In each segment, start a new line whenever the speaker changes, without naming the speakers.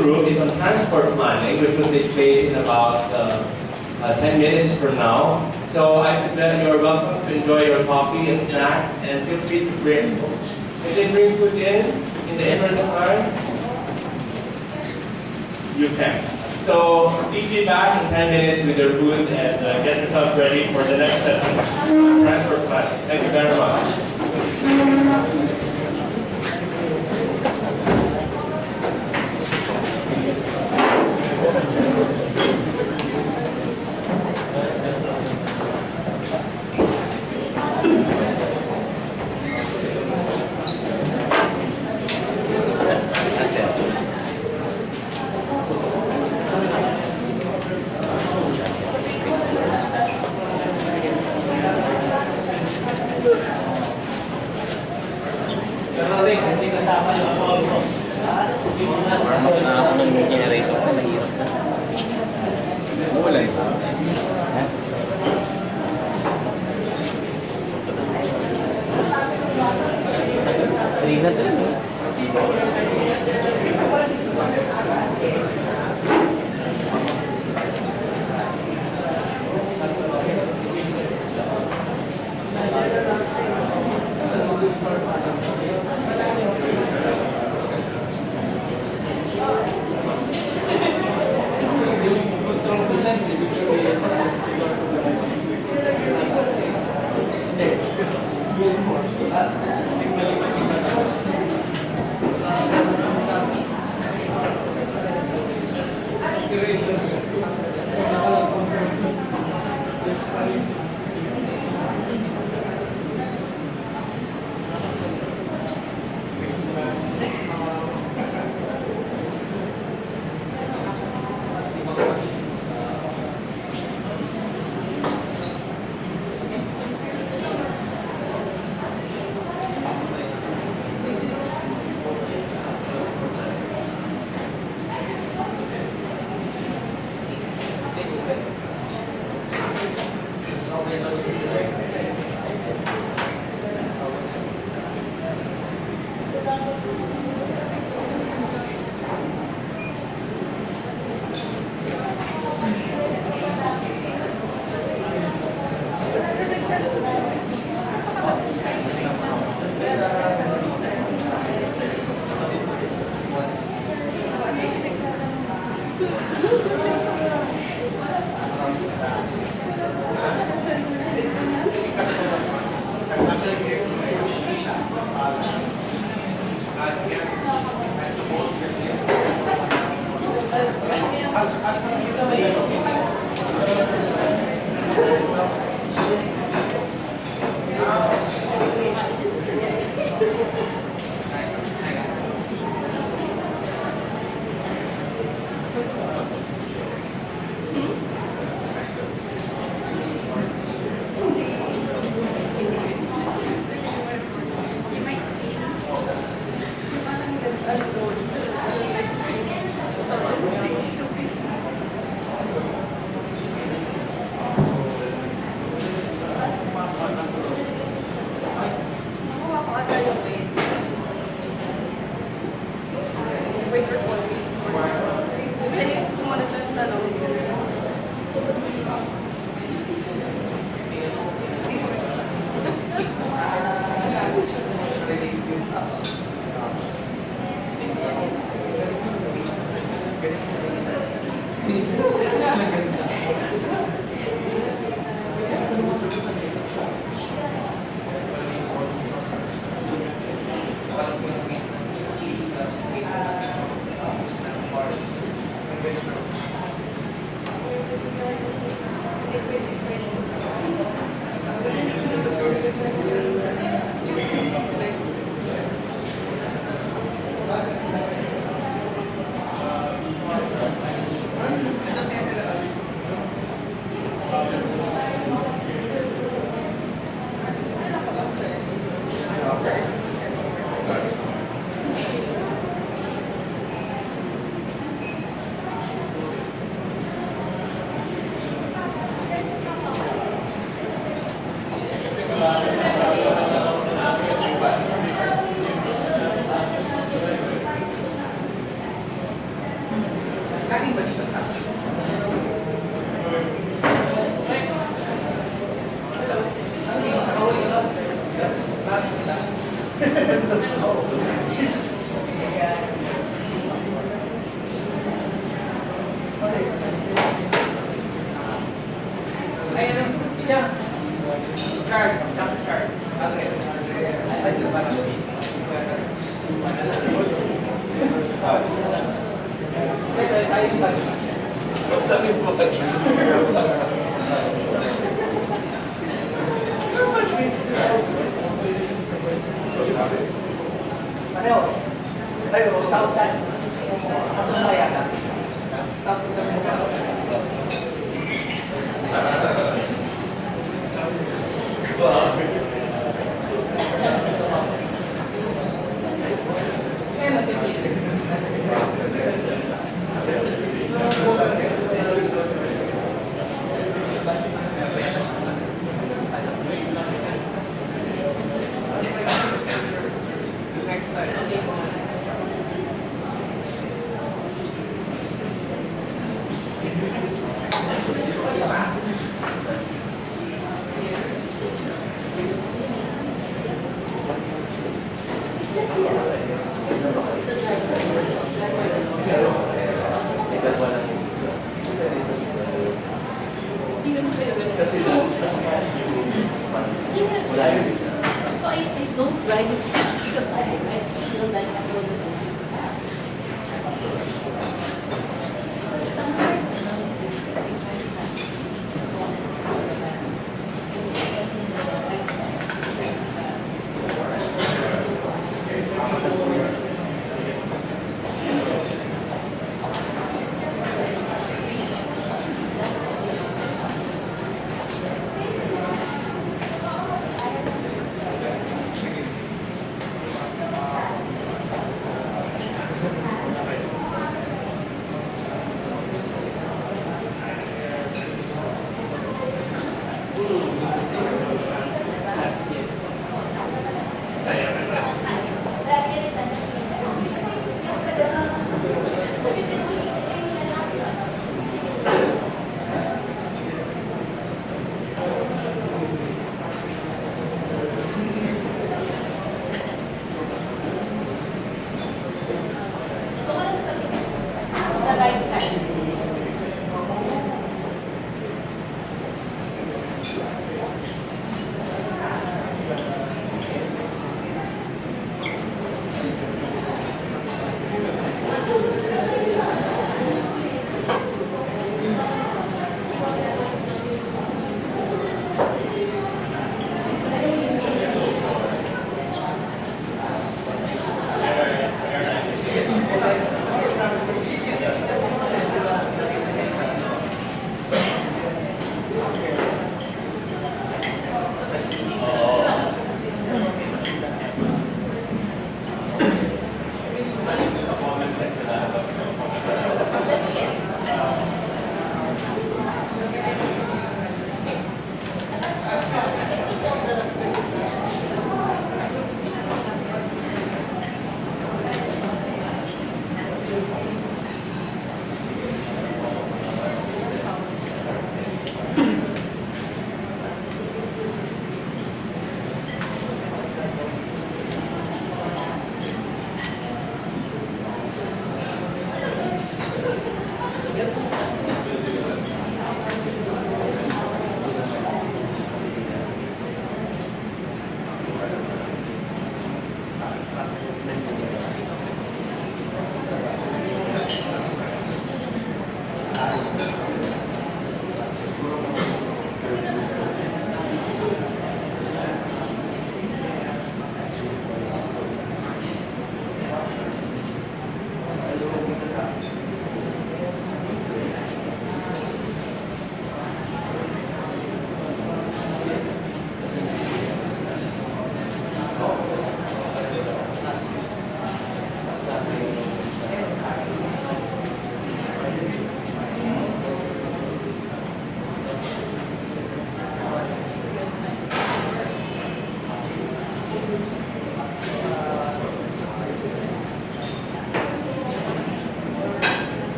room is on transport planning, which will take place in about 10 minutes from now. So I suggest you're welcome to enjoy your coffee and snacks, and feel free to bring. Can they bring food in the emergency time? You can. So please be back in 10 minutes with your food and get yourself ready for the next session. Transport planning. Thank you very much.
Laging balikan ka. Cards, cards.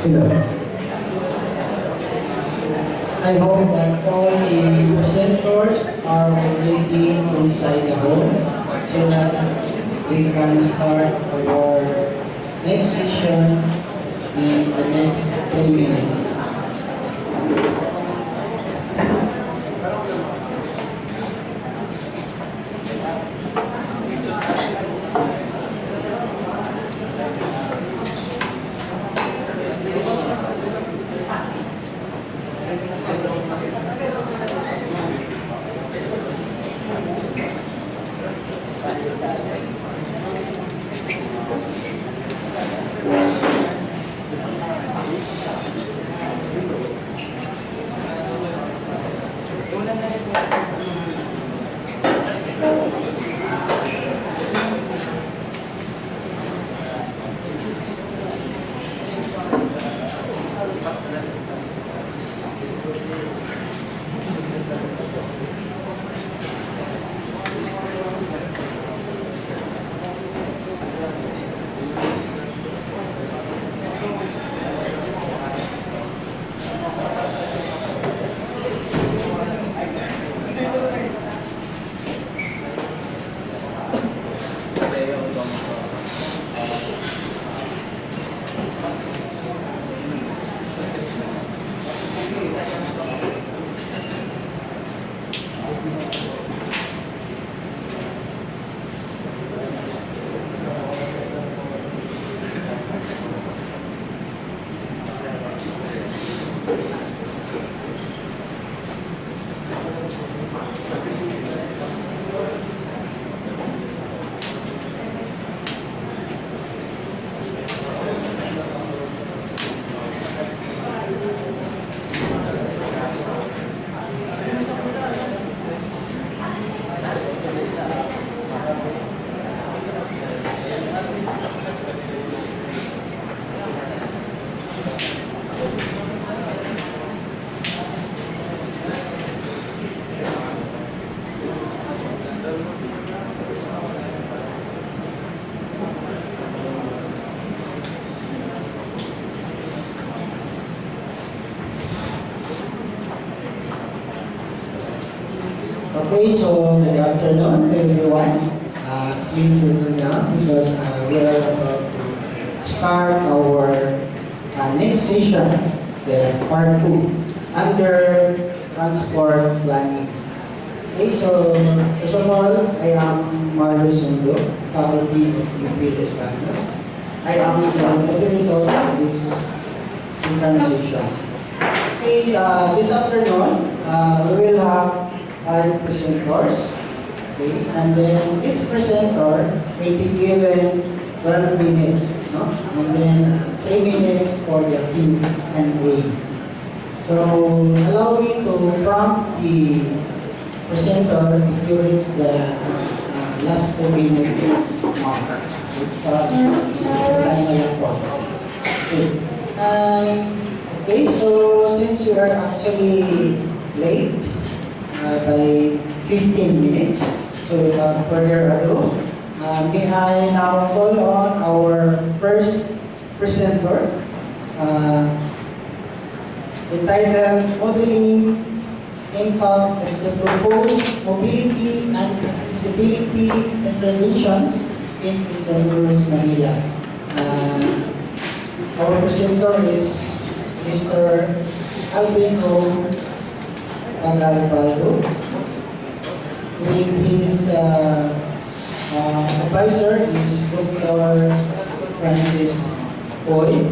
Hello. I hope that all the presenters are already inside the hall so that we can start our next session in the next 3 minutes. Okay, so good afternoon to everyone. please sit down because we're about to start our next session, the part 2, under transport planning. Okay, so first of all, I am Marlo Sundo, faculty of UPS Campus. I am the moderator of this second session. Okay, this afternoon, we will have 5 presenters. Okay, and then each presenter will be given 12 minutes, no? And then 3 minutes for the Q&A. So allow me to prompt the presenter if you reach the last 2-minute mark. It's a sign of okay. Okay, so since we are actually late by 15 minutes, so without further ado, may I now call on our first presenter, entitled Modeling Impact of the Proposed Mobility and Accessibility Interventions in Intramuros, Manila. Our presenter is Mr. Alvin O. Pagalbaldo. With his advisor is Dr. Francis Boy,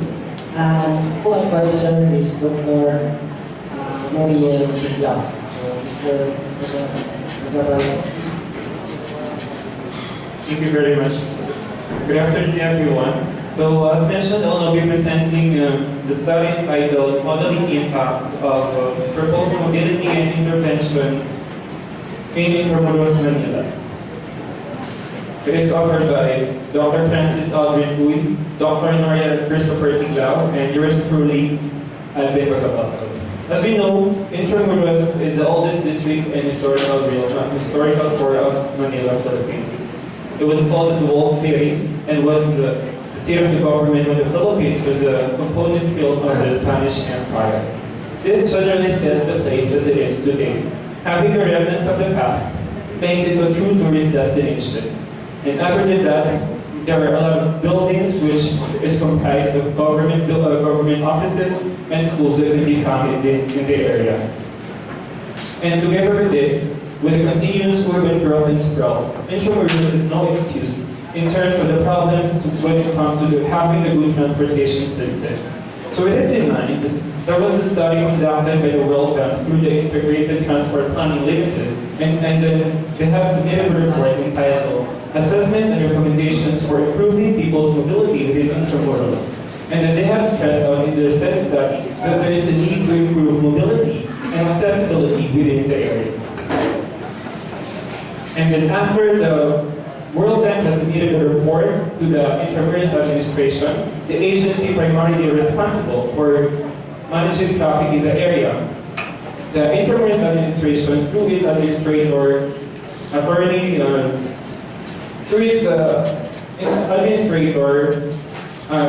and co-advisor is Dr. Muriel Bigla. So, Mr.
Thank you very much. Good afternoon, everyone. So, as mentioned, I'll be presenting the study entitled Modeling Impacts of Proposed Mobility and Interventions in Intramuros, Manila. It is offered by Dr. Francis Aldrin Uy, Dr. Noria Christopher Tiglao, and yours truly, Alvin Pagalbaldo. As we know, Intramuros is the oldest district and historical core of Manila, Philippines. It was called the Walled City and was the seat of the government when the Philippines was a component field of the Spanish Empire. This generally sets the place as it is today, having the remnants of the past makes it a true tourist destination. And other than that, there are a lot of buildings which is comprised of government offices and schools that can be found in the area. And together with this, with the continuous urban growth and sprawl, Intramuros is no excuse in terms of the problems when it comes to having a good transportation system. So with this in mind, there was a study conducted by the World Bank through the Integrated Transport Planning Limited, and then they have submitted a report entitled Assessment and Recommendations for Improving People's Mobility Within Intramuros. And then they have stressed out in their said study that there is a need to improve mobility and accessibility within the area. And then after the World Bank has submitted a report to the Intramuros administration, the agency primarily responsible for managing traffic in the area. The Intramuros administration, through its administrator,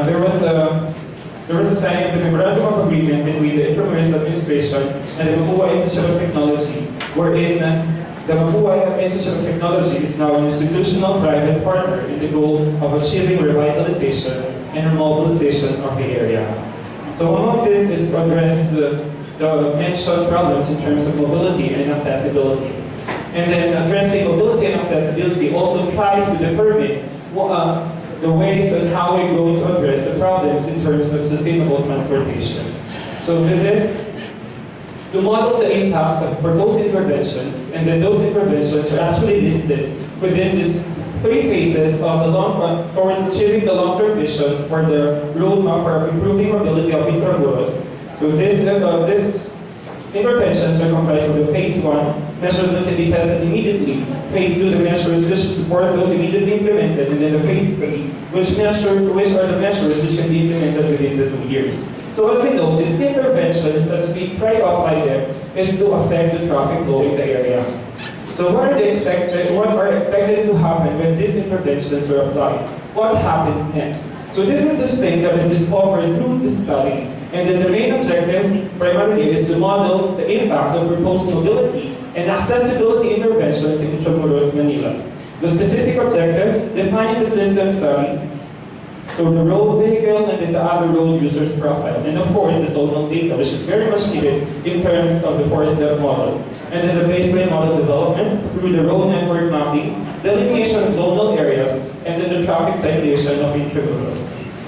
there was a signing of the memorandum of agreement between the Intramuros administration and the Mapua Institute of Technology, wherein the Mapua Institute of Technology is now an institutional private partner in the goal of achieving revitalization and remobilization of the area. So among this is to address the mentioned problems in terms of mobility and accessibility. And then addressing mobility and accessibility also tries to determine the ways on how we're going to address the problems in terms of sustainable transportation. So with this, to model the impacts of proposed interventions, and then those interventions are actually listed within these 3 phases of the long run towards achieving the long-term vision for the roadmap for improving mobility of Intramuros. So these interventions are comprised of the phase 1, measures that can be tested immediately, phase 2, the measures which support those immediately implemented, and then the phase 3, which are the measures which can be implemented within the 2 years. So as we know, these interventions, as we try to apply them, is to affect the traffic flow in the area. So what are expected to happen when these interventions are applied? What happens next? So this is the thing that is discovered through this study. And then the main objective primarily is to model the impacts of proposed mobility and accessibility interventions in Intramuros, Manila. The specific objectives, defining the system study, so the road vehicle and then the other road user's profile. And of course, the zonal data, which is very much needed in terms of the 4-step model. And then the baseline model development through the road network mapping, delineation of zonal areas, and then the traffic citation of intervals.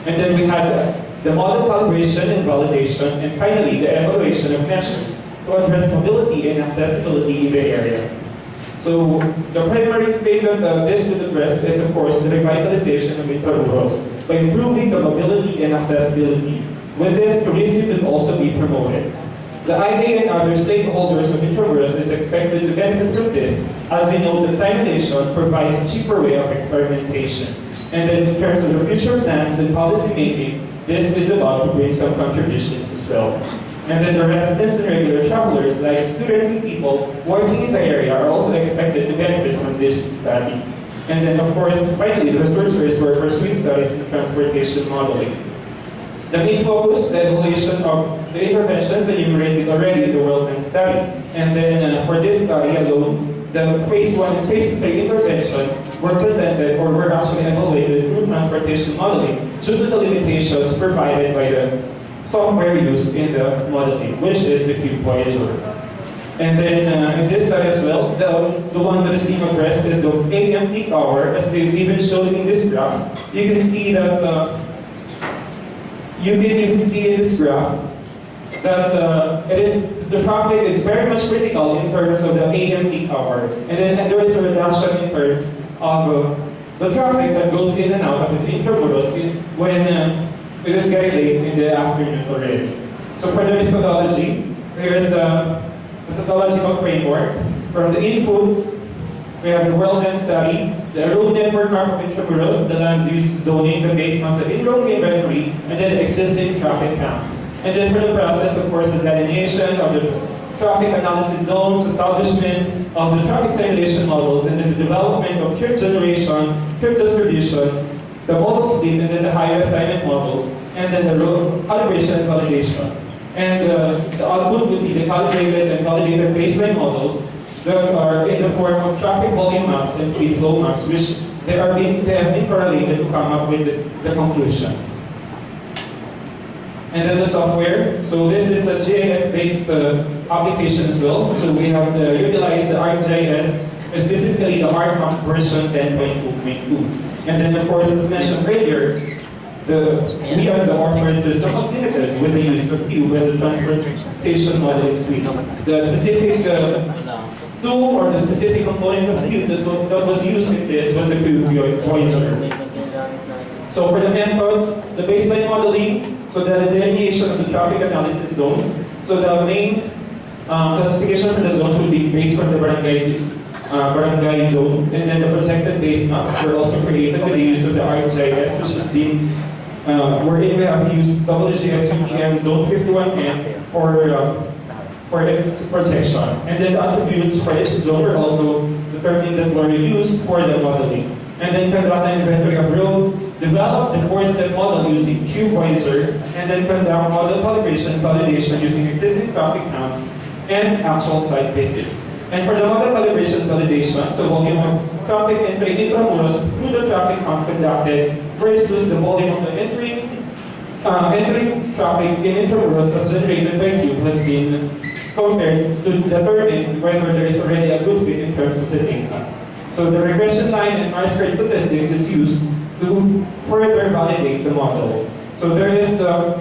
And then we had the model calibration and validation, and finally, the evaluation of measures to address mobility and accessibility in the area. So the primary thing that this would address is, of course, the revitalization of intramuros by improving the mobility and accessibility. With this, tourism will also be promoted. The IDA and other stakeholders of intramuros is expected to benefit from this, as we know that simulation provides a cheaper way of experimentation. And then in terms of the future plans and policy making, this is about to bring some contributions as well. And then the residents and regular travelers, like students and people working in the area, are also expected to benefit from this study. And then, of course, finally, the researchers were pursuing studies in transportation modeling. The main focus, the evaluation of the interventions enumerated already in the World Bank study. And then for this study alone, the phase 1 and phase 3 interventions were presented or were actually evaluated through transportation modeling due to the limitations provided by the software used in the modeling, which is the Cube Voyager. And then in this study as well, the ones that is being addressed is the AM peak hour, as they've even shown in this graph. You can see that the traffic is very much critical in terms of the AM peak hour. And then there is a reduction in terms of the traffic that goes in and out of the intramuros when it is getting late in the afternoon already. So for the methodology, here is the methodological framework. From the inputs, we have the World Bank study, the road network map of intramuros, the land use zoning, the base concept in-road inventory, and then the existing traffic count. And then for the process, of course, the delineation of the traffic analysis zones, establishment of the traffic simulation models, and then the development of trip generation, trip distribution, the model split, and then the higher assignment models, and then the road calibration and validation. And the output would be the calibrated and validated baseline models that are in the form of traffic volume maps and speed flow maps, which they have been correlated to come up with the conclusion. And then the software. So this is a GIS-based application as well. So we have utilized the ArcGIS, specifically the ArcMap version 10.2.2. And then, of course, as mentioned earlier, we are the authors system limited with the use of Cube as a transportation modeling suite. The specific tool or the specific component of Cube that was used in this was the Cube Voyager. So for the methods, the baseline modeling, so the delineation of the traffic analysis zones. So the main classification for the zones will be based on the barangay zones, and then the projected base maps were also created with the use of the ArcGIS, which has been wherein we have used WGXUTM Zone 51M for its projection. And then the attributes for each zone were also determined that were used for the modeling. And then conduct an inventory of roads, develop the 4-step model using Cube Voyager, and then conduct model calibration validation using existing traffic counts and actual site visits. And for the model calibration validation, so volume of traffic entering intramuros through the traffic count conducted versus the volume of the entering traffic in intramuros as generated by Cube has been compared to determine whether there is already a good fit in terms of the data. So the regression line and R-squared statistics is used to further validate the model. So there is to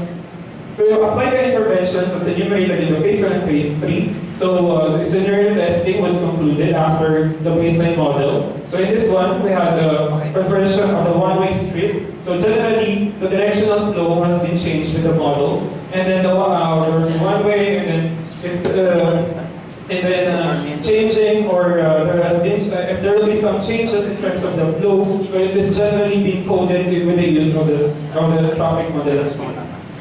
apply the interventions as enumerated in the phase 1 and phase 3. So the scenario testing was concluded after the baseline model. So in this one, we had the conversion of the one-way street. So generally, the directional flow has been changed with the models. And then there was one-way, and then changing, or there has been, if there will be some changes in terms of the flow, so it is generally being coded with the use of the traffic model as well.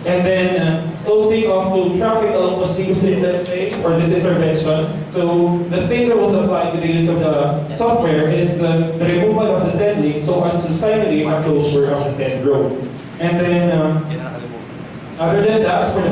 And then closing off to traffic along Mosquito Street, let's say, for this intervention. So the thing that was applied with the use of the software is the removal of the said link so as to simulate a closure of the said road. And then Other than that, for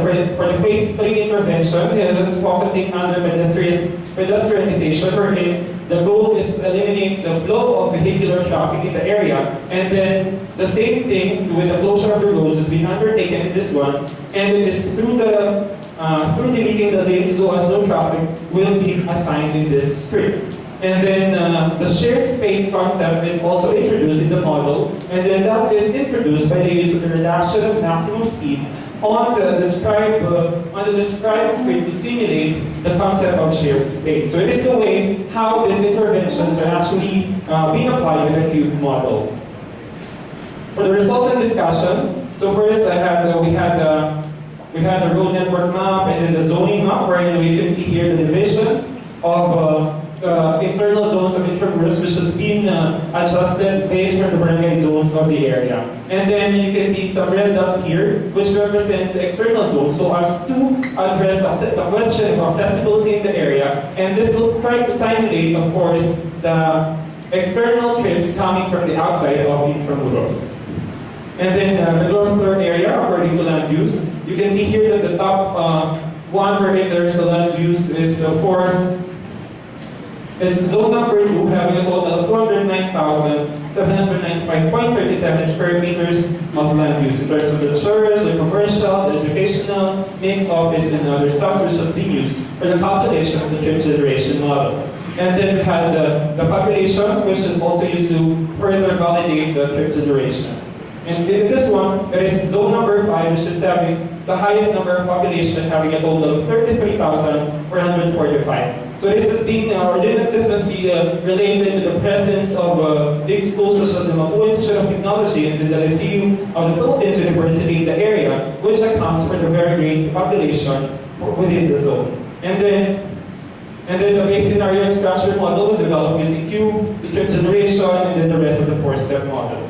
the phase 3 intervention, it is focusing on the pedestrianization, wherein the goal is to eliminate the flow of vehicular traffic in the area. And then the same thing with the closure of the roads is being undertaken in this one, and it is through deleting the lanes so as no traffic will be assigned in these streets. And then the shared space concept is also introduced in the model, and then that is introduced by the use of the reduction of maximum speed on the described script to simulate the concept of shared space. So it is the way how these interventions are actually being applied in the cube model. For the results and discussions, so first we had the road network map and then the zoning map, where you can see here the divisions of internal zones of intramuros, which has been adjusted based on the barangay zones of the area. And then you can see some red dots here, which represents the external zones, so as to address the question of accessibility in the area. And this will try to simulate, of course, the external trips coming from the outside of intramuros. And then the gross floor area, according to land use, you can see here that the top one where there's the land use is, of course, is zone number 2, having a total of 209,795.37 square meters of land use in terms of the church, the commercial, the educational, mixed office, and other stuff which has been used for the calculation of the trip generation model. And then we had the population, which is also used to further validate the trip generation. And in this one, there is zone number 5, which is having the highest number of population, having a total of 33,445. So this is being, this must be related to the presence of big schools such as the Mapu Institute of Technology and the LSU of the Philippines University in the area, which accounts for the very great population within the zone. And then the base scenario structure model was developed using cube, trip generation, and then the rest of the 4-step model.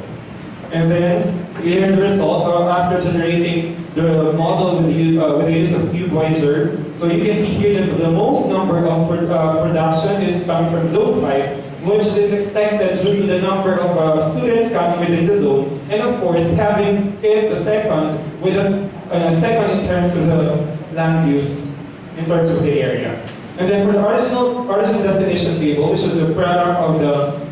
And then here's the result after generating the model with the use of CubeWiser. So you can see here that the most number of production is coming from zone 5, which is expected due to the number of students coming within the zone, and of course having it the second with a second in terms of the land use in terms of the area. And then for the origin destination table, which is the product of the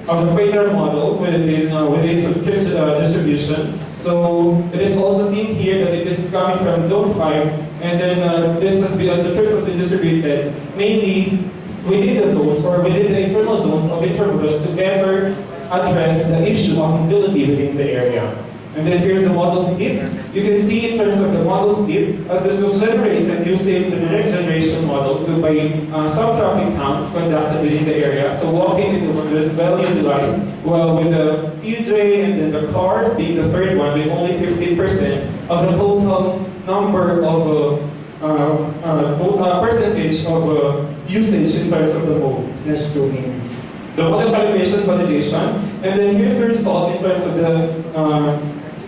Quaker model with its distribution. So it is also seen here that it is coming from zone 5, and then this has been the trips has been distributed mainly within the zones or within the internal zones of intramuros to better address the issue of mobility within the area. And then here's the model split. You can see in terms of the model split, as this was generated using the direct generation model by some traffic counts conducted within the area. So walking is the one that is well utilized, well with the TJ and then the cars being the third one with only 15% of the total number of percentage of usage in terms of the mode.
Just 2 minutes.
The model calibration validation, and then here's the result in terms of the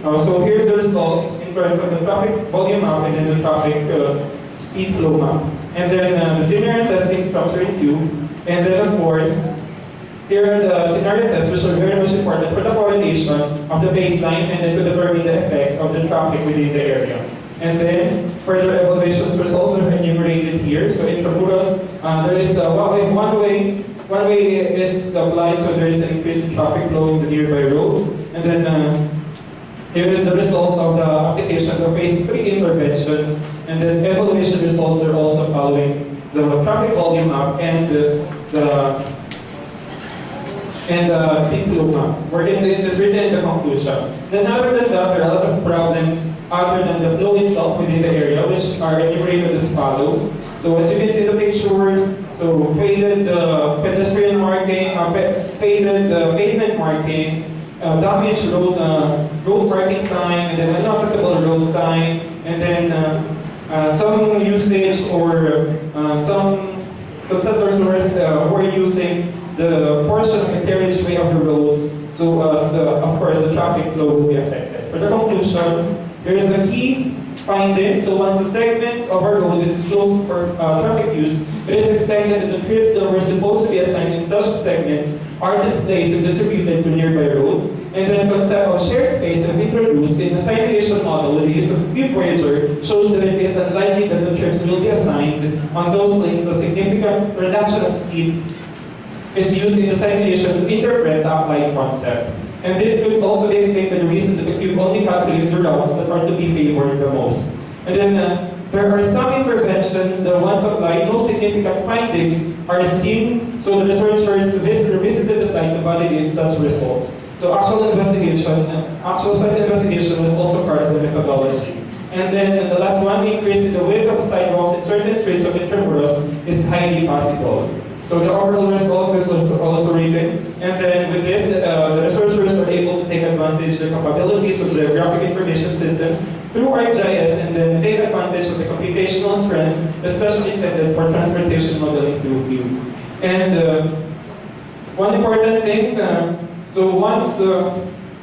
so here's the result in terms of the traffic volume map and then the traffic speed flow map. And then the scenario testing structure in Q. And then of course, here are the scenario tests which are very much important for the correlation of the baseline and then to determine the effects of the traffic within the area. And then further evaluations results are enumerated here. So intramuros, there is one way is applied, so there is an increase in traffic flow in the nearby road. And then here is the result of the application of phase 3 interventions, and then evaluation results are also following the traffic volume map and the speed flow map, where it is written in the conclusion. Then other than that, there are a lot of problems other than the flow itself within the area, which are enumerated as follows. So as you can see in the pictures, so faded pedestrian marking, faded pavement markings, damaged road parking sign, and then unnoticeable road sign, and then some usage or some settlers were using the portion of the carriageway of the roads, so of course the traffic flow will be affected. For the conclusion, here's the key findings. So once a segment of our road is closed for traffic use, it is expected that the trips that were supposed to be assigned in such segments are displaced and distributed to nearby roads. And then the concept of shared space TSSP have introduced in the simulation model with the use of Cube Voyager shows that it is unlikely that the trips will be assigned on those links. A significant reduction of speed is used in the simulation to interpret the applied concept. And this could also be explained by the reason that the cube only calculates the routes that are to be favored the most. And then there are some interventions that once applied, no significant findings are seen, so the researchers revisited the site to validate such results. So actual site investigation was also part of the methodology. And then the last one, increase in the width of sidewalks in certain streets of Intramuros is highly possible. So the overall result is also rated. And then with this, the researchers are able to take advantage of the capabilities of the graphic information systems through ArcGIS and then take advantage of the computational strength, especially intended for transportation modeling through View. And one important thing, so once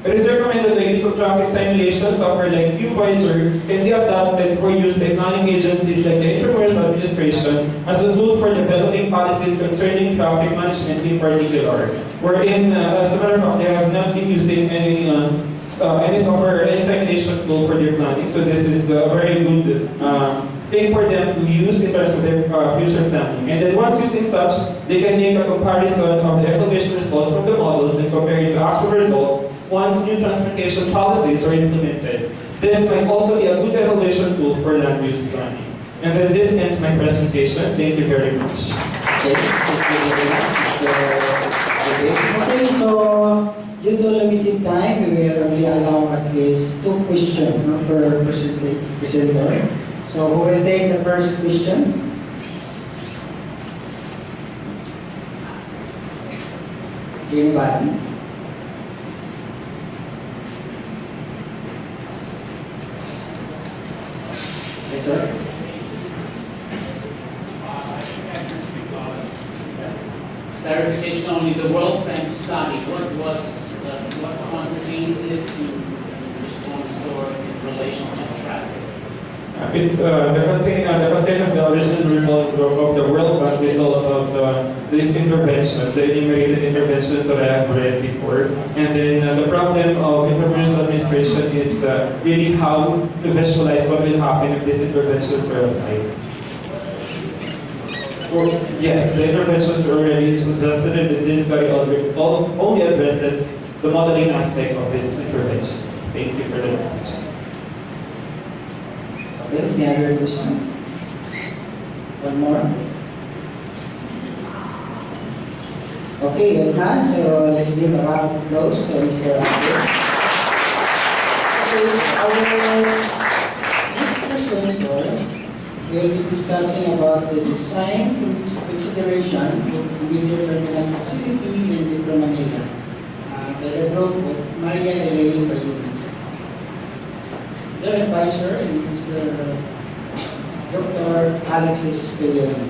it is recommended the use of traffic simulation software like Cube Voyager can be adopted for use by planning agencies like the Intramuros Administration as a tool for developing policies concerning traffic management in particular. Wherein, as a matter of fact, they have not been using any software or any simulation tool for their planning. So this is a very good thing for them to use in terms of their future planning. And then once using such, they can make a comparison of the evaluation results from the models and compare it to actual results once new transportation policies are implemented. This might also be a good evaluation tool for land use planning. And then this ends my presentation. Thank you very much.
Okay, thank you very much. Okay, so due to limited time, we will only allow at least 2 questions per presenter. So who will take the first question? Anybody? Yes, sir.
Clarification only, the World Bank study, what contained it in response or in relation to traffic?
It's the content of the original report of the World Bank result of these interventions, the enumerated interventions that I have read before. And then the problem of Intramuros administration is really how to visualize what will happen if these interventions are applied. Well, yes, the interventions are already suggested in this study only addresses the modeling aspect of this intervention. Thank you for the question.
Okay, any other question? One more? Okay, with none, so let's give a round of applause to Mr. Abel. Okay, our next presenter will be discussing about the design consideration of major terminal facility in Metro Manila by the group of Maria Elaine Bayuni. Their advisor is Dr. Alexis Pellon.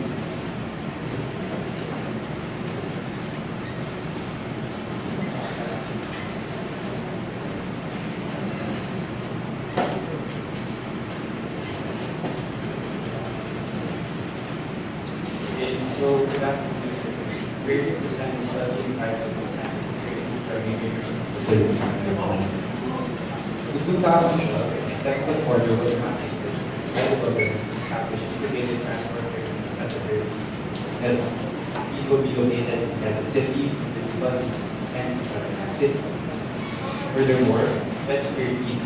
So good afternoon. We represent the study entitled Facility. In 2012, executive order was mandated by the government to establish integrated transport terminals at the very least. And these will be located in Quezon City, Bus, and Tarlac City. Furthermore, that period,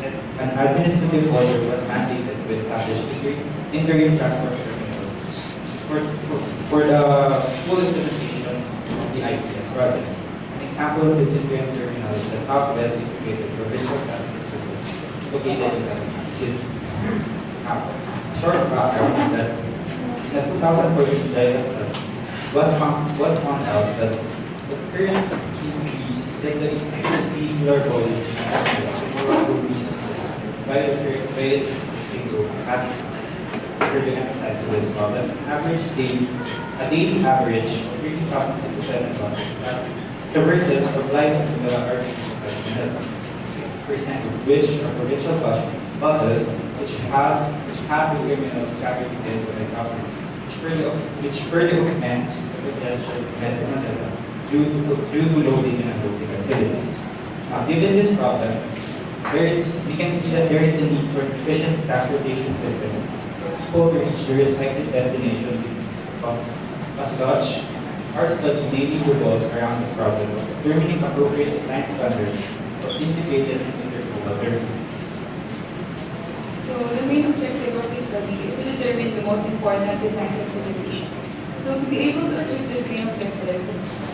an administrative order was mandated to establish integrated transport terminals for the full implementation of the ITS project. An example of this integrated terminal is the Southwest Integrated Provincial Transport System located in the city. Now, short background is that in the 2014 GIS study was found out that the current increase in the vehicular volume will be sustained by its existing growth capacity. Further emphasize to this problem, a daily average of 30,067 buses traverses from light to the RT 60% of which are provincial buses, which have the terminals scattered within the province, which further augments the congestion in Metro Manila due to loading and unloading activities. Given this problem, we can see that there is a need for efficient transportation system for people to reach their respective destination. As such, our study mainly revolves around the problem of determining appropriate design standards for integrated and intermodal terminals.
So the main objective of this study is to determine the most important design consideration. So to be able to achieve this main objective,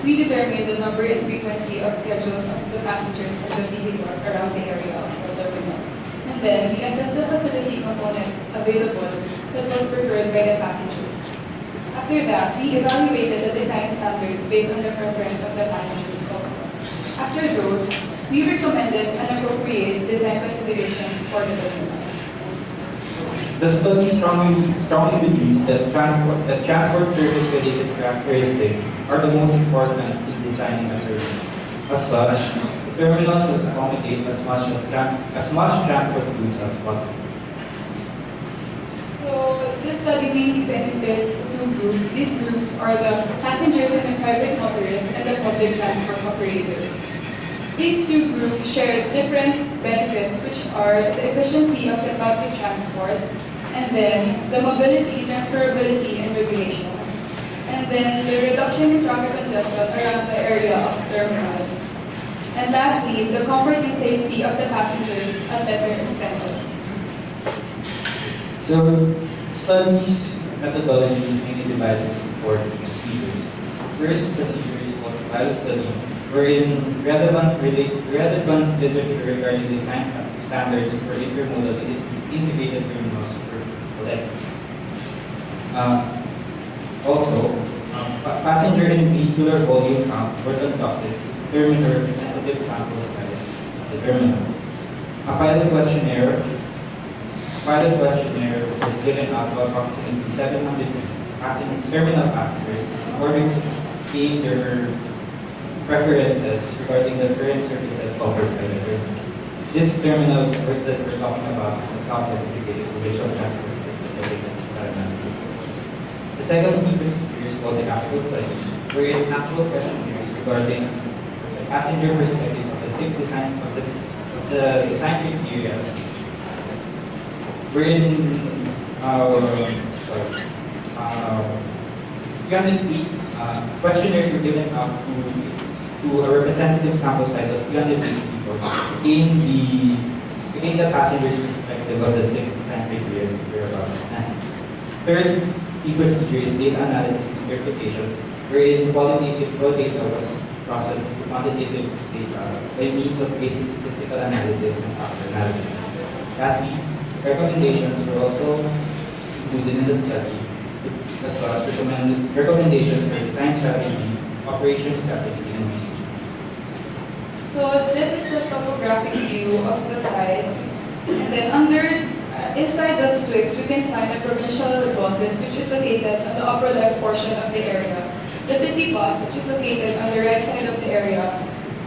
we determine the number and frequency of schedules of the passengers and the vehicles around the area of the terminal. And then we assess the facility components available that was preferred by the passengers. After that, we evaluated the design standards based on the preference of the passengers also. After those, we recommended an appropriate design considerations for the terminal.
The study strongly believes that transport service related characteristics are the most important in designing a terminal. As such, the terminal should accommodate as much transport goods as possible.
So this study mainly benefits two groups. These groups are the passengers and the private motorists and the public transport operators. These two groups share different benefits, which are the efficiency of the public transport, and then the mobility, transferability, and regulation. And then the reduction in traffic congestion around the area of the terminal. And lastly, the comfort and safety of the passengers at lesser expenses.
So, studies methodology is mainly divided into four procedures. First procedure is called pilot study, wherein relevant literature regarding design standards for intermodal integrated terminals were collected. Passenger and vehicular volume count were conducted to determine the representative sample size of the terminal. A pilot questionnaire was given out to approximately 700 terminal passengers in order to gain their preferences regarding the current services offered by the terminal. This terminal that we're talking about is the self-dedicated provincial transport system. The second key procedure is called the actual study, wherein actual questionnaires regarding the passenger perspective of the design criteria, wherein 308 questionnaires were given out to a representative sample size of 380 people in the passenger's perspective of the 6 design criteria we're about to understand. Third key procedure is data analysis and interpretation, wherein qualitative raw data was processed into quantitative data by means of basic statistical analysis and factor analysis. Lastly, recommendations were also included in the study. As such, recommendations for design strategy, operations strategy, and research.
So this is the topographic view of the site. And then inside the switch, we can find the provincial buses, which is located on the upper left portion of the area. The city bus, which is located on the right side of the area.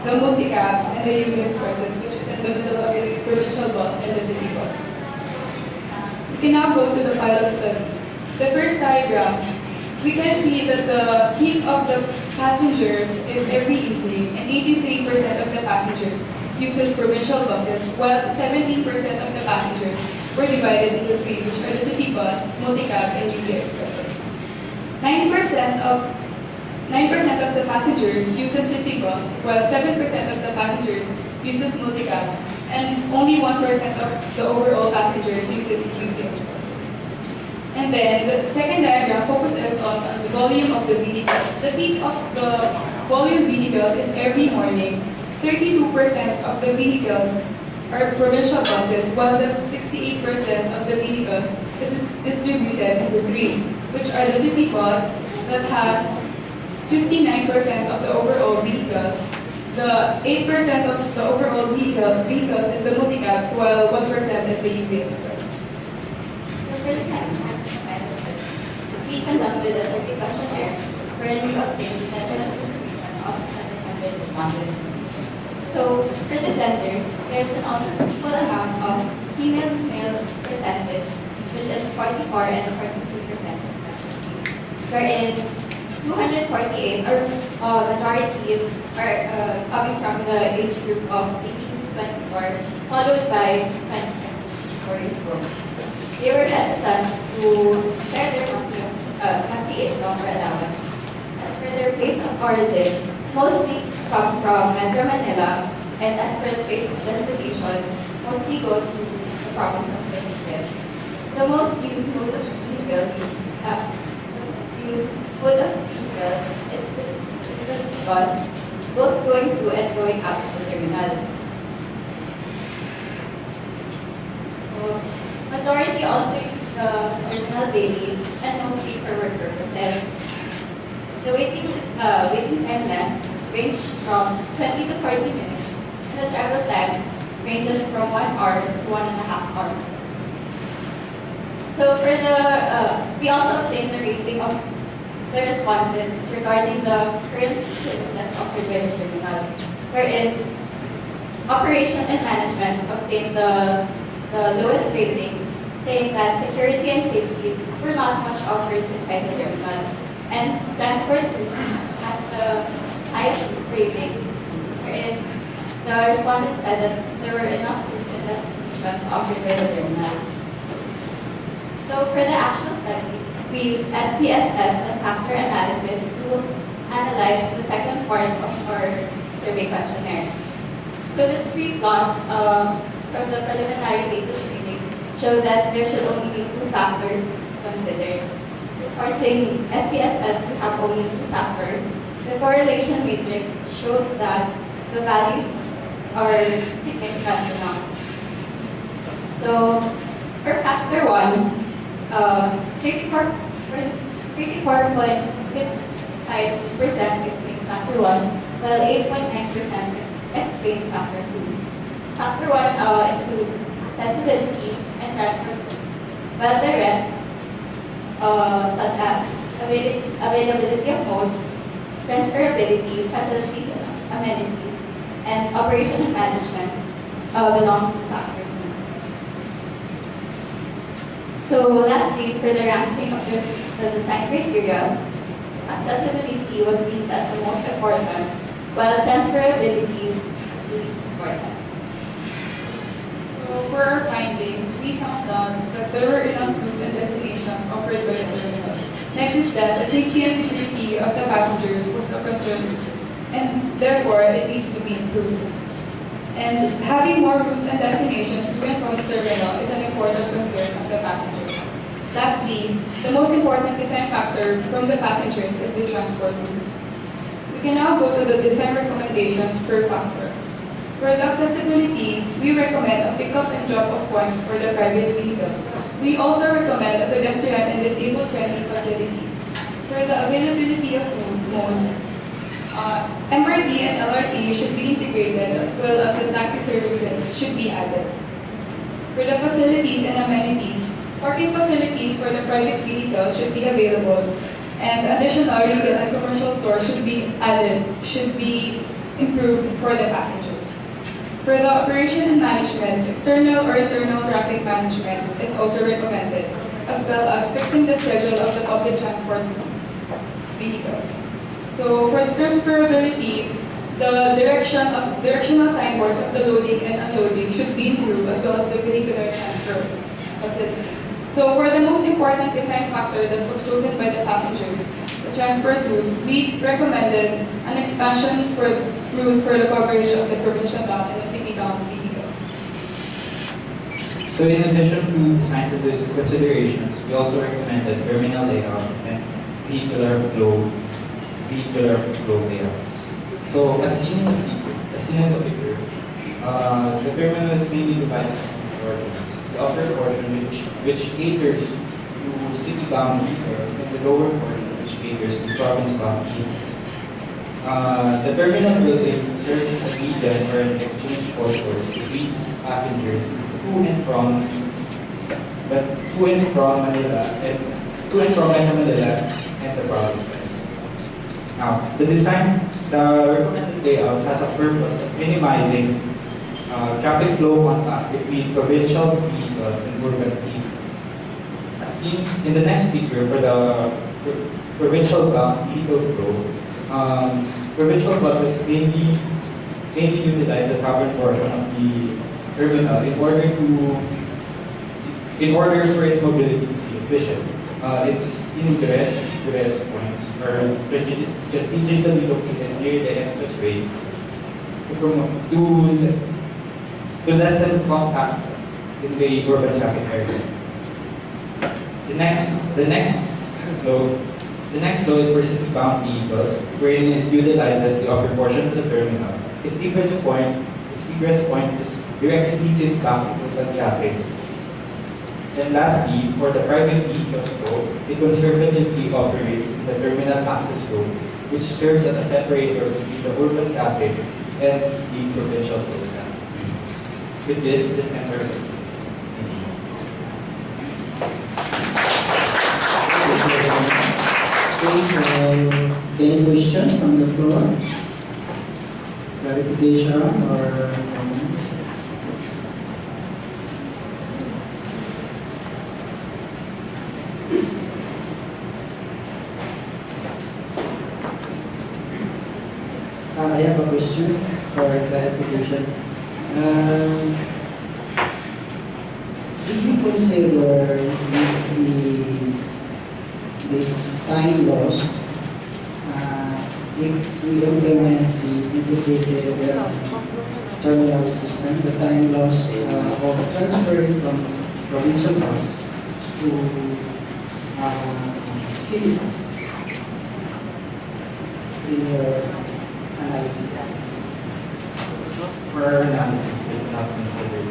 The multi-cabs and the UV expresses, which is in the middle of this provincial bus and the city bus. We can now go to the pilot study. The first diagram, we can see that the peak of the passengers is every evening, and 83% of the passengers uses provincial buses, while 17% of the passengers were divided into three, which are the city bus, multi-cab, and UV expresses. 9% of the passengers uses city bus, while 7% of the passengers uses multi-cab, and only 1% of the overall passengers uses UV expresses. And then the second diagram focuses on the volume of the vehicles. The peak of the volume vehicles is every morning. 32% of the vehicles are provincial buses, while the 68% of the vehicles is distributed into three, which are the city bus that has 59% of the overall vehicles. The 8% of the overall vehicles is the multi-cabs, while 1% is the UV Express.
We conducted a survey questionnaire wherein we obtained the general information of 700 respondents. So, for the gender, there is an almost equal amount of female-male percentage, which is 44 and 42%, wherein 248 or majority are coming from the age group of 18 to 24, followed by 24 years old. They were hesitant to share their monthly income or allowance. As for their place of origin, mostly come from Metro Manila, and as per the place of destination, mostly go to the province of NCTS. The most used mode of vehicle is the bus, both going to and going out of the terminal. So, majority also use the terminal daily and mostly for work purposes. The waiting time length range from 20 to 40 minutes, and the travel time ranges from 1 hour to 1.5 hours. So for we also obtained the rating of the respondents regarding the current services offered by the terminal, wherein operation and management obtained the lowest rating, saying that security and safety were not much offered inside the terminal, and transport has the highest rating, wherein the respondents said that there were enough routes and destinations offered by the terminal. So for the actual study, we used SPSS as factor analysis to analyze the second part of our survey questionnaire. So this free plot from the preliminary data screening showed that there should only be 2 factors considered. Or saying SPSS we have only 2 factors. The correlation matrix shows that the values are significant enough. So for factor 1, 34.5% explains factor 1, while 8.9% explains factor 2. Factor 1 includes accessibility and transport, while the rest, such as availability of modes, transferability, facilities and amenities, and operation and management, belongs to factor 2. So lastly, for the ranking of the design criteria, accessibility was deemed as the most important, while transferability was the least important.
So for our findings, we found out that there were enough routes and destinations offered by the terminal. Next is that the safety and security of the passengers was a concern, and therefore it needs to be improved. And having more routes and destinations to and from the terminal is an important concern of the passengers. Lastly, the most important design factor from the passengers is the transport routes. We can now go to the design recommendations per factor. For the accessibility, we recommend a pick-up and drop-off points for the private vehicles. We also recommend a pedestrian and disabled-friendly facilities. For the availability of modes, MRT and LRT should be integrated, as well as the taxi services should be added. For the facilities and amenities, parking facilities for the private vehicles should be available, and additional retail and commercial stores should be added, should be improved for the passengers. For the operation and management, external or internal traffic management is also recommended, as well as fixing the schedule of the public transport vehicles. So for the transferability, the directional signboards of the loading and unloading should be improved, as well as the vehicular transfer facilities. So for the most important design factor that was chosen by the passengers, the transport route, we recommended an expansion for route for the coverage of the provincial bound and the city-bound vehicles.
So in addition to design considerations, we also recommended terminal layout and vehicular flow layouts. So as seen in the picture, the terminal is mainly divided into portions. The upper portion which caters to city-bound vehicles, and the lower portion which caters to province-bound vehicles. The terminal building serves as a region or an exchange corridor between passengers to and from Manila and the provinces. Now, the recommended layout has a purpose of minimizing traffic flow contact between provincial vehicles and urban vehicles. As seen in the next figure, provincial bound vehicle flow, provincial buses mainly utilize the southern portion of the terminal in order for its mobility to be efficient. Its egress points are strategically located near the expressway to lessen contact in the urban traffic area. The next flow is for city-bound vehicles, wherein it utilizes the upper portion of the terminal. Its egress point is directly leads it back into the traffic. And lastly, for the private vehicle flow, it conservatively operates the terminal access road, which serves as a separator between the urban traffic and the provincial flow traffic. With this answers it.
Any question from the floor? Clarification or comments? I have a question for clarification. Did you consider the time lost if we implement the integrated terminal system, the time loss of transferring from provincial bus to city bus in your analysis?
For our analysis, we did not consider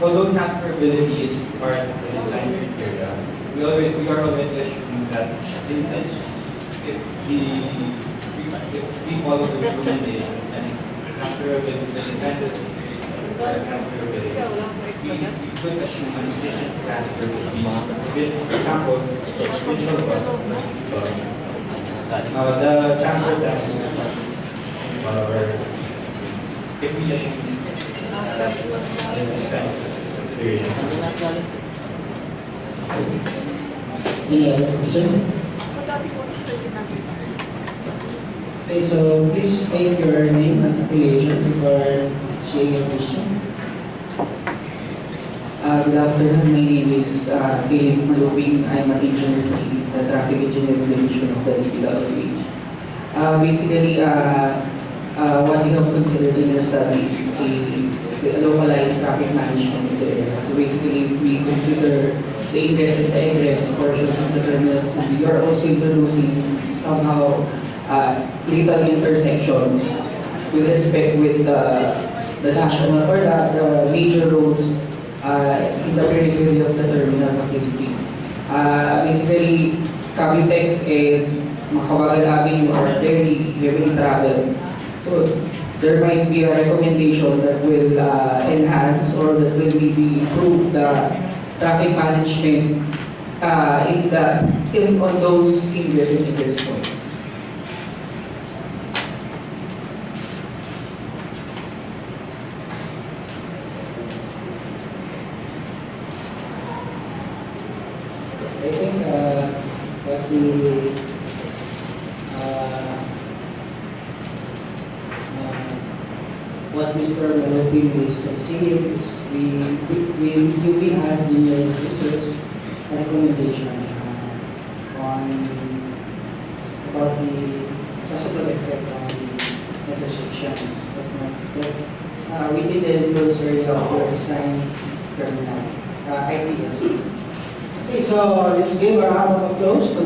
although transferability is part of the design criteria, we are already assuming that if we follow the recommendations and transferability, the design transferability, we could assume an efficient transfer would be, for example, provincial bus. The transfer time, if we assume
Any other question? Okay, so please state your name and affiliation before saying your question.
Good afternoon. My name is Philip Maluping. I'm an engineer in the Traffic Engineering Division of the DPWH. Basically, what you have considered in your study is a localized traffic management in the area. So basically, we consider the ingress and the egress portions of the terminals, and we are also introducing somehow little intersections with respect with the national or the major roads in the periphery of the terminal facility. Basically, Cavitex and Makabagal Avenue are very heavily traveled. So there might be a recommendation that will enhance or that will maybe improve the traffic management on those ingress and egress points.
I think what Mr. Maluping is saying is we had in your research a recommendation on about the possible effect on the intersections. But we did the influence area of your design terminal, ITS. Okay, so let's give a round of applause to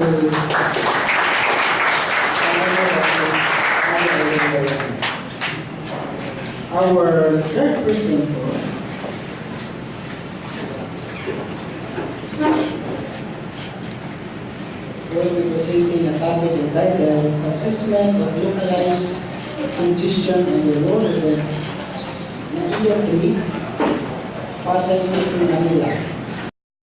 our third person will be presenting a topic entitled Assessment of Localized Congestion on the Road in Area 3, Pasay City, Manila.